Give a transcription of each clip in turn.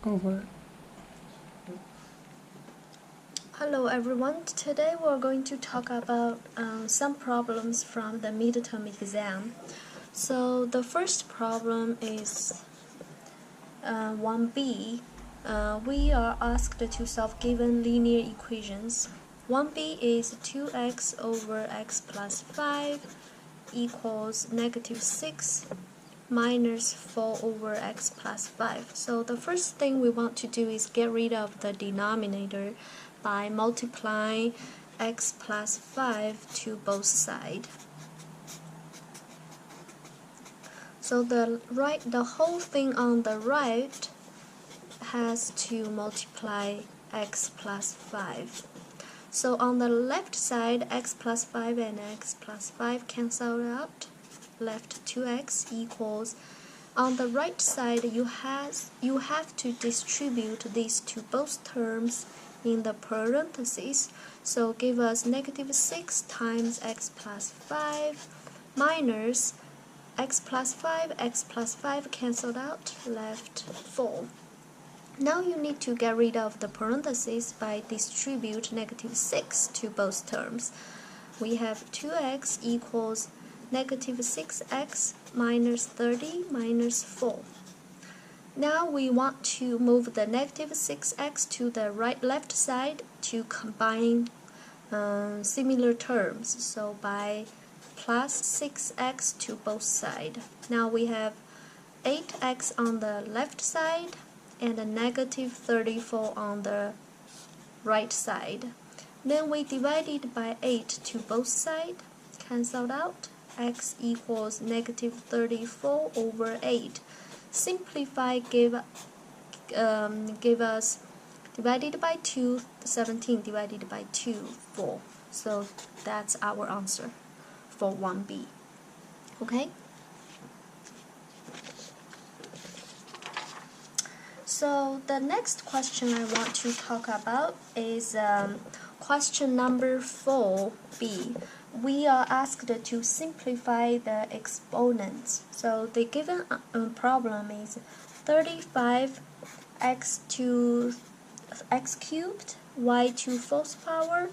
over. Hello everyone, today we're going to talk about some problems from the midterm exam. So the first problem is 1b. We are asked to solve given linear equations. 1b is 2x over x plus 5 equals negative 6 minus 4 over x plus 5. So the first thing we want to do is get rid of the denominator by multiplying x plus 5 to both sides. So the whole thing on the right has to multiply x plus 5. So on the left side, x plus 5 and x plus 5 cancel out. Left 2x equals. On the right side, you have to distribute these to both terms in the parentheses. So give us negative 6 times x plus 5 minus x plus 5 cancelled out, left 4. Now you need to get rid of the parentheses by distribute negative 6 to both terms. We have 2x equals negative 6x minus 30 minus 4. Now we want to move the negative 6x to the left side to combine similar terms. So by plus 6x to both sides. Now we have 8x on the left side and a negative 34 on the right side. Then we divided by 8 to both sides, cancelled out. X equals negative 34 over 8. Simplify give us divided by 2, 17 divided by 2, 4. So that's our answer for 1b. Okay? So the next question I want to talk about is question number 4b. We are asked to simplify the exponents. So the given problem is 35x to x cubed y to fourth power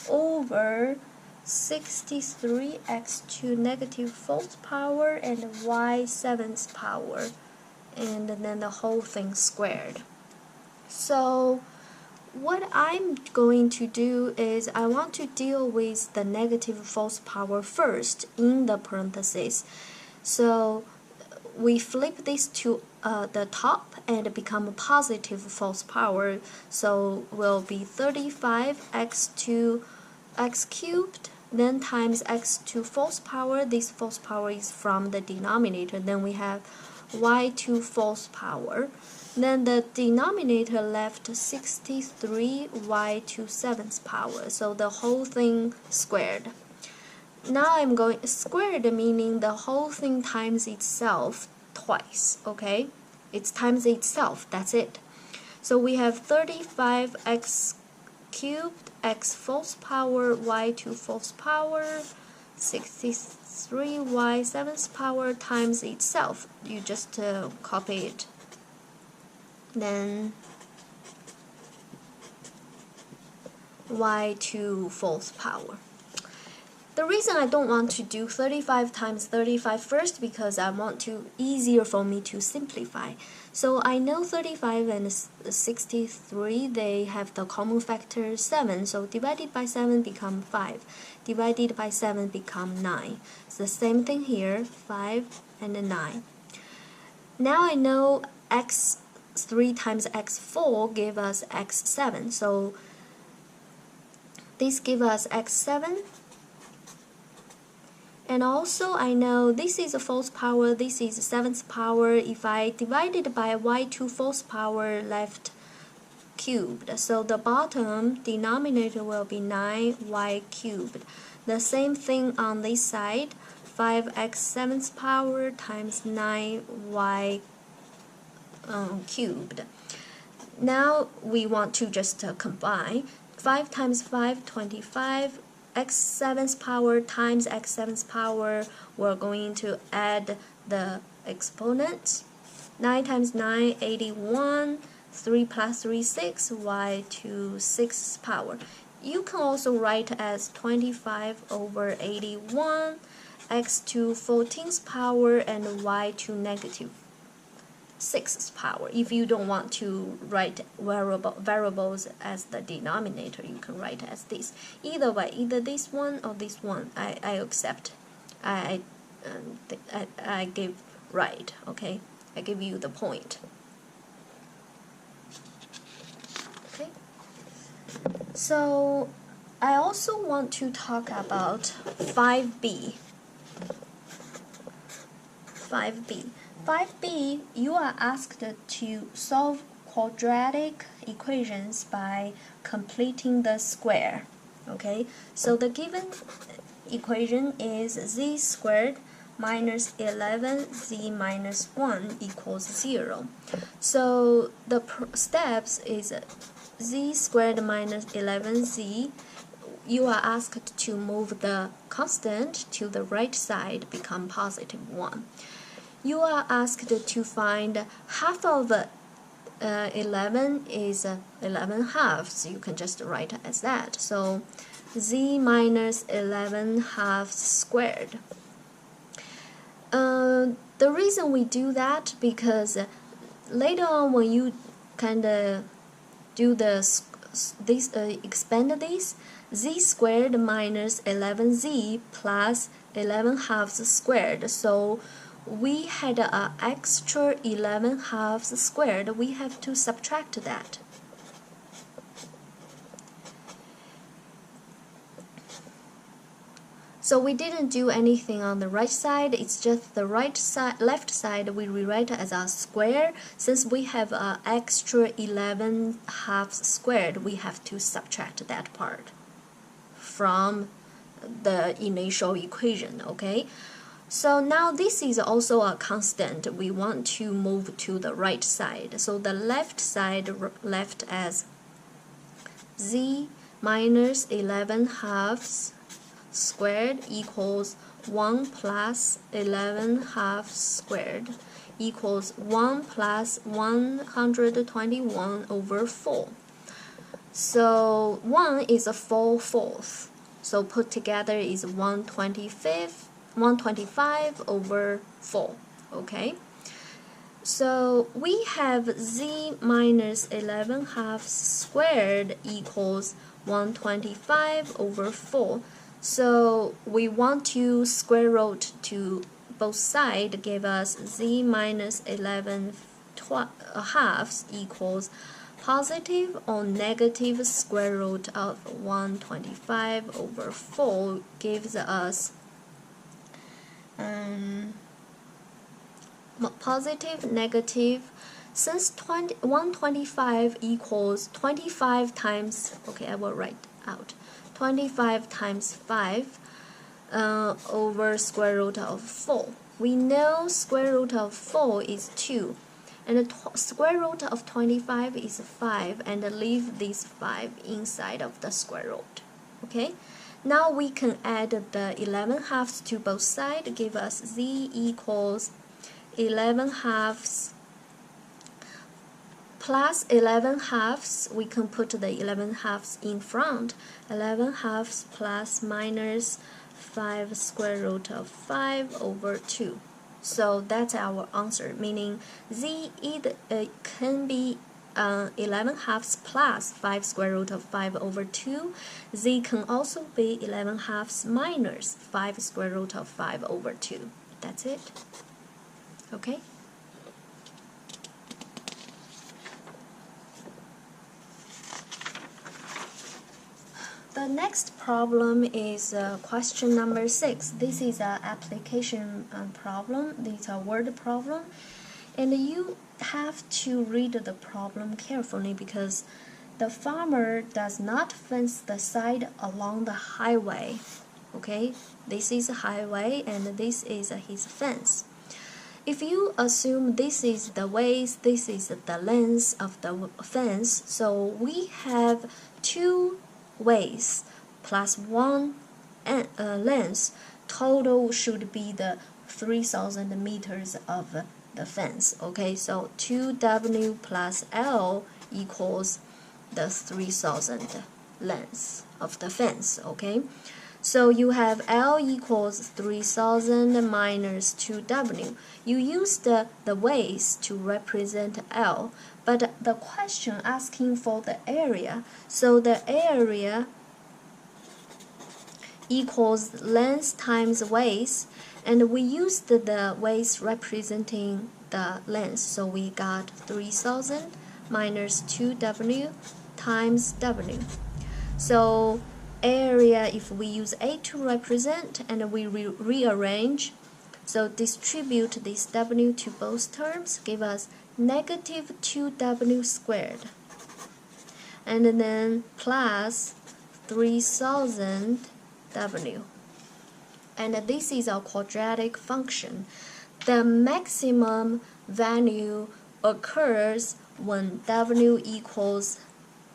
over 63x to negative fourth power and y seventh power, and then the whole thing squared. So what I'm going to do is I want to deal with the negative fourth power first in the parentheses. So we flip this to the top and become a positive fourth power. So will be 35x to x cubed, then times x to fourth power. This fourth power is from the denominator. Then we have y to fourth power. Then the denominator left 63 y to 7th power, so the whole thing squared. Now I'm going squared, meaning the whole thing times itself twice, okay? It's times itself, that's it. So we have 35x cubed, x fourth power, y to fourth power, 63 y 7th power times itself. You just copy it. Then y to fourth power. The reason I don't want to do 35 times 35 first because I want to easier for me to simplify. So I know 35 and 63, they have the common factor 7. So divided by 7 become 5. Divided by 7 become 9. It's the same thing here, 5 and 9. Now I know x3 times x4 give us x7. So this gives us x7. And also I know this is a fourth power, this is a 7th power. If I divide it by y to fourth power left cubed, so the bottom denominator will be 9y cubed. The same thing on this side, 5x 7th power times 9y cubed. Now we want to just combine. 5 times 5, 25. X 7th power times x 7th power, we're going to add the exponents. 9 times 9, 81. 3 plus 3, 6, y to 6th power. You can also write as 25 over 81, x to 14th power, and y to negative 6th power. If you don't want to write variables as the denominator, you can write as this. Either way, either this one or this one, I accept. I give right, okay? I give you the point. Okay. So I also want to talk about 5b. 5b, you are asked to solve quadratic equations by completing the square. Okay, so the given equation is z squared minus 11z minus 1 equals 0. So the steps is z squared minus 11z. You are asked to move the constant to the right side, become positive 1. You are asked to find half of 11 is 11 halves. You can just write it as that. So z minus 11 halves squared. The reason we do that because later on when you kind of do this expand this, z squared minus 11z plus 11 halves squared. So we had an extra 11 halves squared. We have to subtract that. So we didn't do anything on the right side. It's just the right side, left side we rewrite as a square. Since we have an extra 11 halves squared, we have to subtract that part from the initial equation, okay? So now this is also a constant. We want to move to the right side. So the left side left as z minus 11 halves squared equals 1 plus 11 halves squared equals 1 plus 121 over 4. So 1 is a 4/4. So put together is 125 over 4. Okay. So we have z minus 11 halves squared equals 125 over 4. So we want to square root to both sides, give us z minus 11 halves equals positive or negative square root of 125 over 4 gives us positive, negative. Since 125 equals 25 times, okay, I will write out 25 times 5 over square root of 4. We know square root of 4 is 2, and the square root of 25 is 5, and leave this 5 inside of the square root. Okay, now we can add the 11 halves to both sides, give us z equals 11 halves plus 11 halves. We can put the 11 halves in front. 11 halves plus minus 5 square root of 5 over 2. So that's our answer, meaning z either can be 11 halves plus 5 square root of 5 over 2. Z can also be 11 halves minus 5 square root of 5 over 2. That's it. Okay? The next problem is question number 6. This is an application problem. This is a word problem. And you have to read the problem carefully because the farmer does not fence the side along the highway. Okay? This is a highway and this is his fence. If you assume this is the width, this is the length of the fence, so we have 2 widths plus 1 length. Total should be the 3,000 meters of the fence. Okay, so 2W plus L equals the 3,000 length of the fence. Okay, so you have L equals 3,000 minus 2W. You use the waist to represent L, but the question asking for the area, so the area equals length times waist, and we used the waist representing the length, so we got 3,000 minus 2W times W. So area, if we use A to represent and we rearrange, so distribute this W to both terms, give us negative 2W squared, and then plus 3,000 W. And this is a quadratic function. The maximum value occurs when W equals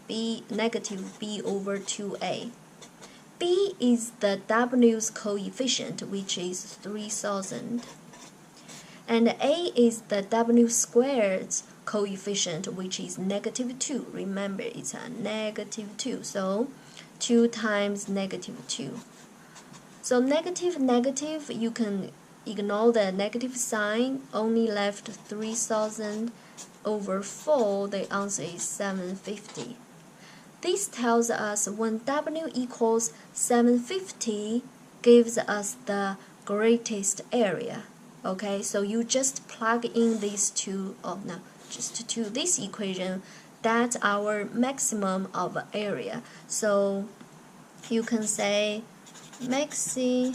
negative B over 2A. B is the W's coefficient, which is 3,000. And A is the W squared's coefficient, which is negative 2. Remember, it's a negative 2. So 2 times negative 2. So negative, negative, you can ignore the negative sign, only left 3,000 over 4. The answer is 750. This tells us when W equals 750 gives us the greatest area. Okay, so you just plug in these two, just to this equation. That's our maximum of area. So you can say maximum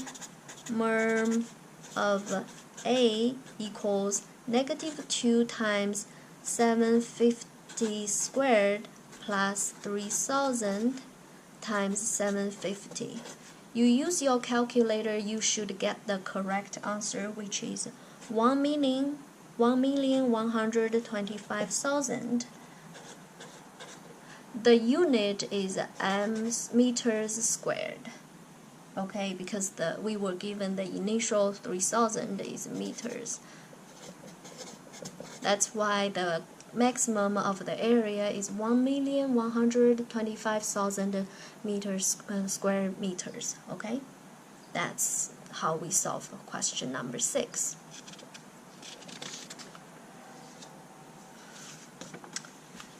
of A equals negative 2 times 750 squared plus 3,000 times 750. You use your calculator, you should get the correct answer, which is 1,125,000. The unit is meters squared. Okay, because we were given the initial 3,000 is meters. That's why the maximum of the area is 1,125,000 square meters. Okay, that's how we solve question number 6.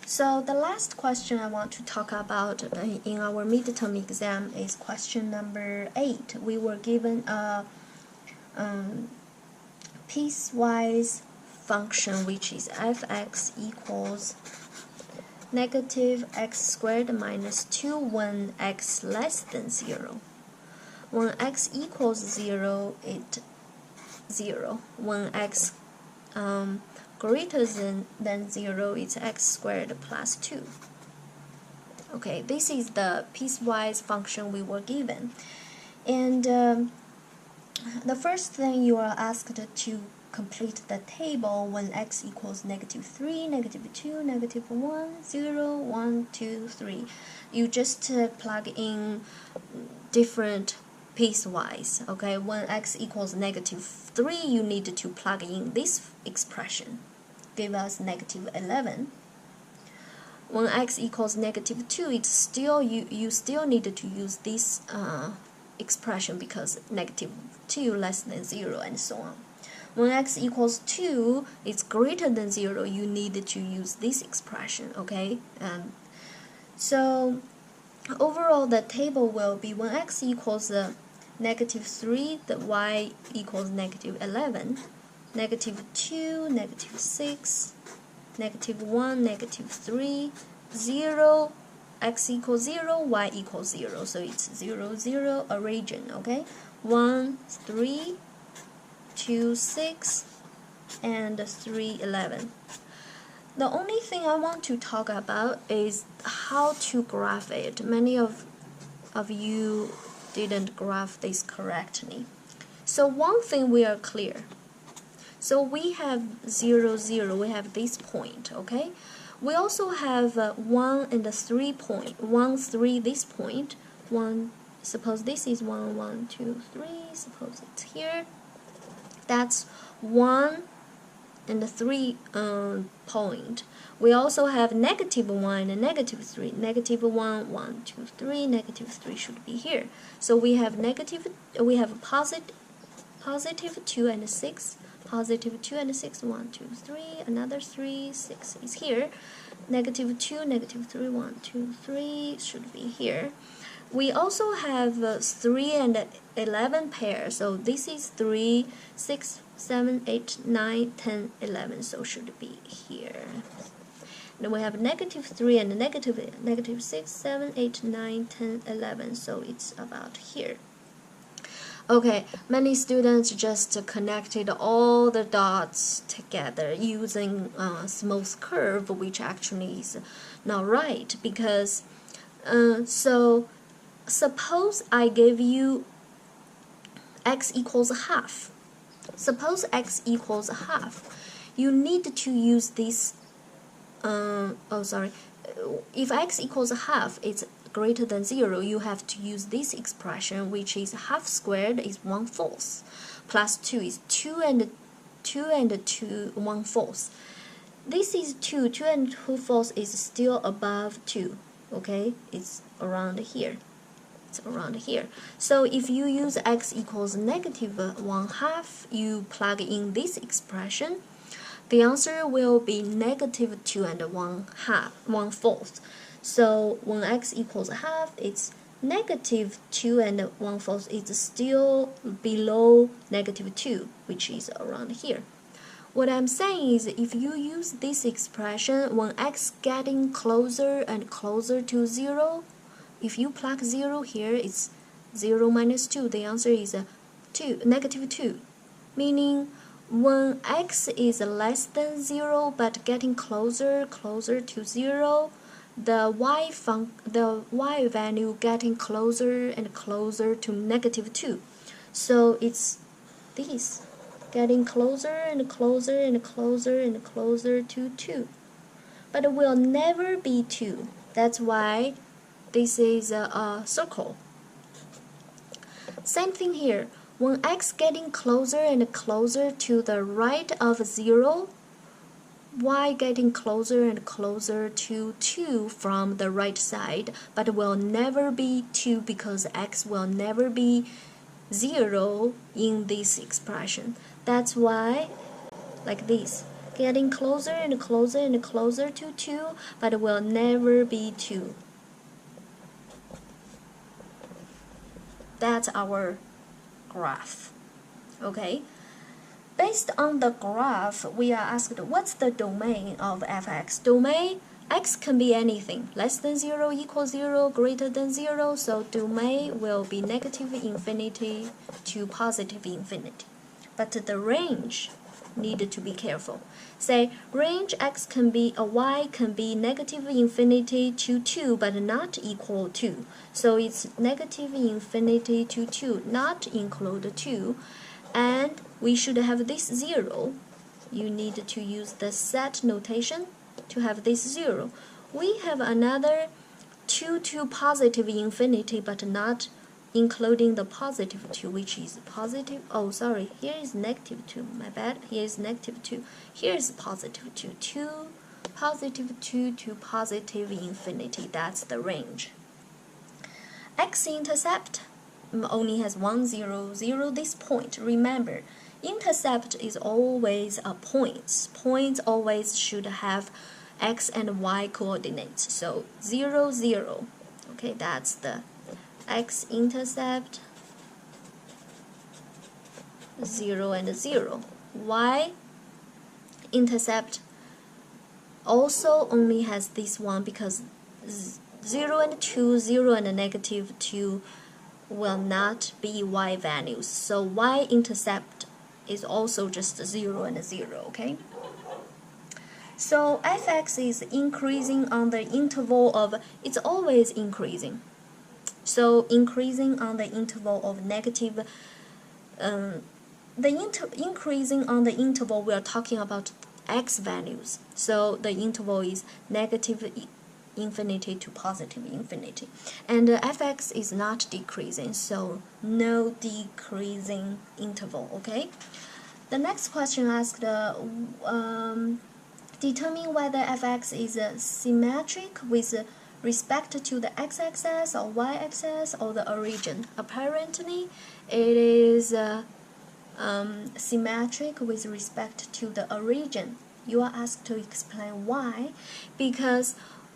So the last question I want to talk about in our midterm exam is question number 8. We were given a piecewise function, which is f(x) equals negative x squared minus 2 when x less than 0. When x equals 0, it's 0. When x greater than 0, it's x squared plus 2. Okay, this is the piecewise function we were given. And the first thing you are asked to complete the table when x equals negative 3, negative 2, negative 1, 0, 1, 2, 3. You just plug in different piecewise. Okay, when x equals negative 3, you need to plug in this expression. Give us negative 11. When x equals negative 2, it's still you still need to use this expression because negative 2 less than 0 and so on. When x equals 2, it's greater than 0, you need to use this expression. Okay, so overall the table will be when x equals negative 3, the y equals negative 11, negative 2, negative 6, negative 1, negative 3, 0, x equals 0, y equals 0, so it's 0, 0, a region. Okay, 1, 3, 2, 6, and 3, 11. The only thing I want to talk about is how to graph it. Many of you didn't graph this correctly. So one thing we are clear. So we have 0, 0, we have this point, okay? We also have 1 and 3 point. 1, 3, this point. 1, suppose this is 1, 1, 2, 3, suppose it's here. That's 1 and 3 point. We also have -1 and -3. -1, 1, 2, 3. -3 should be here. So we have positive 2 and 6. Positive 2 and 6. 1, 2, 3. Another 3. 6 is here. -2, -3. 1, 2, 3 should be here. We also have 3 and 11 pairs. So this is 3, 6, 7, 8, 9, 10, 11. So should be here. Then we have -3 and negative 6, 7, 8, 9, 10, 11. So it's about here. Okay, many students just connected all the dots together using a smooth curve, which actually is not right, because so suppose I give you x equals half. Suppose x equals half. You need to use this. If x equals half, it's greater than 0. You have to use this expression, which is half squared is 1/4, plus 2 is 2 and 2, 1/4. This is 2. 2 and 2/4 is still above 2. Okay, it's around here. It's around here. So if you use x equals -1/2, you plug in this expression, the answer will be -2 and 1/4. So when x equals half, it's -2 and 1/4. It's still below -2, which is around here. What I'm saying is, if you use this expression, when x getting closer and closer to 0, if you plug 0 here, it's 0 minus 2. The answer is -2, meaning when x is less than 0 but getting closer to 0, the y value getting closer and closer to -2. So it's this, getting closer and closer and closer and closer to 2. But it will never be 2. That's why this is a circle. Same thing here. When x getting closer and closer to the right of 0, y getting closer and closer to 2 from the right side, but will never be 2 because x will never be 0 in this expression. That's why, like this, getting closer and closer and closer to 2, but will never be 2. That's our graph. Okay? Based on the graph, we are asked what's the domain of fx. Domain, x can be anything. Less than 0, equals 0, greater than 0. So domain will be -infinity to +infinity. But the range needed to be careful. Say range x can be y can be -infinity to 2 but not equal to. So it's -infinity to 2, not include 2. And we should have this 0. You need to use the set notation to have this 0. We have another 2 to +infinity, but not including the +2, which is positive. Oh, sorry, here is -2. My bad. Here is -2. Here is +2. 2, +2 to +infinity. That's the range. X-intercept only has 1, 0, 0, this point. Remember, intercept is always a point. Points always should have x and y coordinates. So 0, 0. Okay, that's the x-intercept, 0 and 0. Y-intercept also only has this one because 0 and 2, 0 and -2 will not be y values. So y-intercept is also just 0 and 0, okay? So fx is increasing on the interval of, it's always increasing. So increasing on the interval of negative, increasing on the interval, we are talking about x values. So the interval is -infinity to +infinity. And fx is not decreasing, so no decreasing interval, okay? The next question asked, determine whether fx is symmetric with respect to the x-axis or y-axis or the origin. Apparently, it is symmetric with respect to the origin. You are asked to explain why, because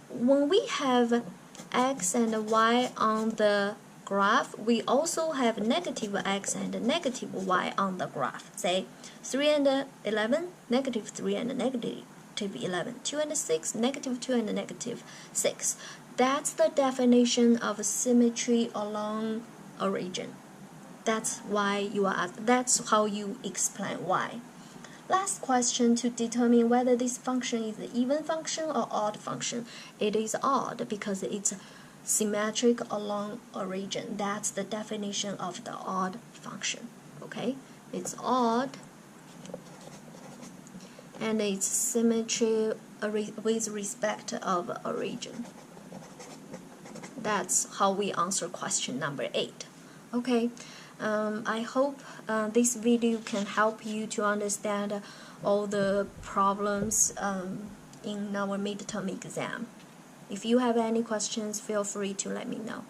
when we have x and y on the graph, we also have negative x and negative y on the graph. Say 3 and 11, negative 3 and negative 11, 2 and 6, negative 2 and negative 6. That's the definition of symmetry along origin. That's why you are asked. That's how you explain why. Last question, to determine whether this function is an even function or odd function. It is odd because it's symmetric along origin. That's the definition of the odd function. Okay, it's odd and it's symmetry with respect of origin. That's how we answer question number 8. Okay, I hope this video can help you to understand all the problems in our midterm exam. If you have any questions, feel free to let me know.